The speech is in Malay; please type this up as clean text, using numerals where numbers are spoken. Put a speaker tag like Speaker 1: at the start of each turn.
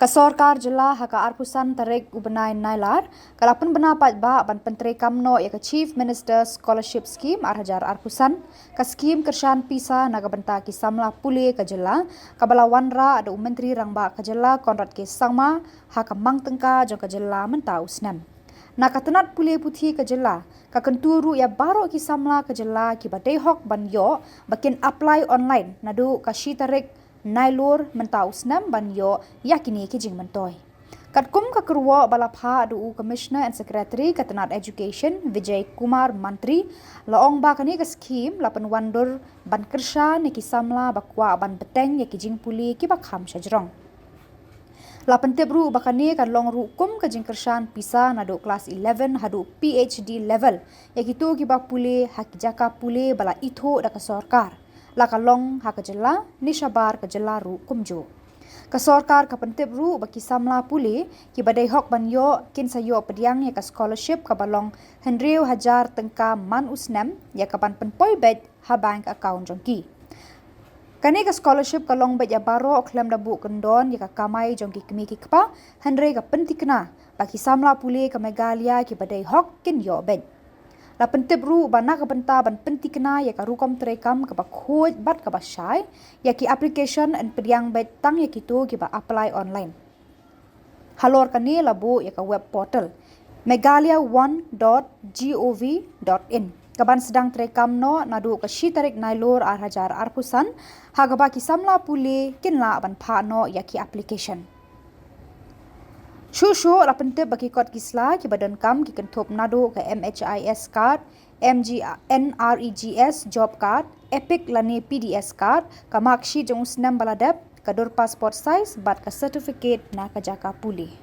Speaker 1: Kasorkar jela haka arpusan tarik ubenai nailar kalapun benapat ba ban penteri kamno ya ke Chief Minister Scholarship Scheme Hajar arpusan ka skim kersan pisa naga benta ki Samla Pule ke jela kabala wanra ada menteri rangba ke jela konrad ke sangma haka mang Tyngka jo ke jela mentau Shisnem. Nakatenat Pule puthi ke jela ka kenturu ya baro ki Samla ke jela ki badai hok ban yo bakin apply online nadu ka shi tarik nailur mentau Shisnem ban yo yakini kijing mentoy. Katkum ka kerwa balapha adu Commissioner and Secretary Katanat Education Vijay Kumar Mantri laong ba kani ka scheme lapan wandur ban kersa ni ki Samla bakwa ban beteng ya kijing puli ki bakham sajrong. Lapan tebru bakani kan long rukum ka jing kersan pisa nadu kelas 11 hadu PhD level ya kitu ki bak puli hakijaka puli bala itho da ka sorkar. Lakalong haka jela nishabar ke jela ru kumjo. Kasorkar kapentip ru baki Samla Pule ki badai hok ban yo kin sayo pediang ya ka scholarship ka balong Henry Hajar Tyngka man Shisnem ya ka ban penpoi bet ha bank account jongki. Kani ka scholarship ka long bet ya baro klem dabu kendon ya ka kamai jongki kemi ki kpa Henry ka pentikna baki Samla Pule ka Meghalaya ki badai hok kin yo bet. La pentip ru bana ka benta ban pentikna ya ka rukom terekam ka bakhoj bat ka basai ya ki application and pediang bet tang ya kitu ki ba apply online. Halor kani labu ya ka web portal meghalaya1.gov.in kaban sedang terekam no nadu ka shi tarik nailur Hajar arpusan hagaba ki Samla Pule kinla ban pha no ya ki application. Shushu la pentip bagi kod kisla ki badan kam ki kentop nado ke MHIS card, NREGS job card, Epic lani PDS card, ka marksheet jong Shisnem baladep, ka dur passport size bat ka certificate na ka jaka Pule.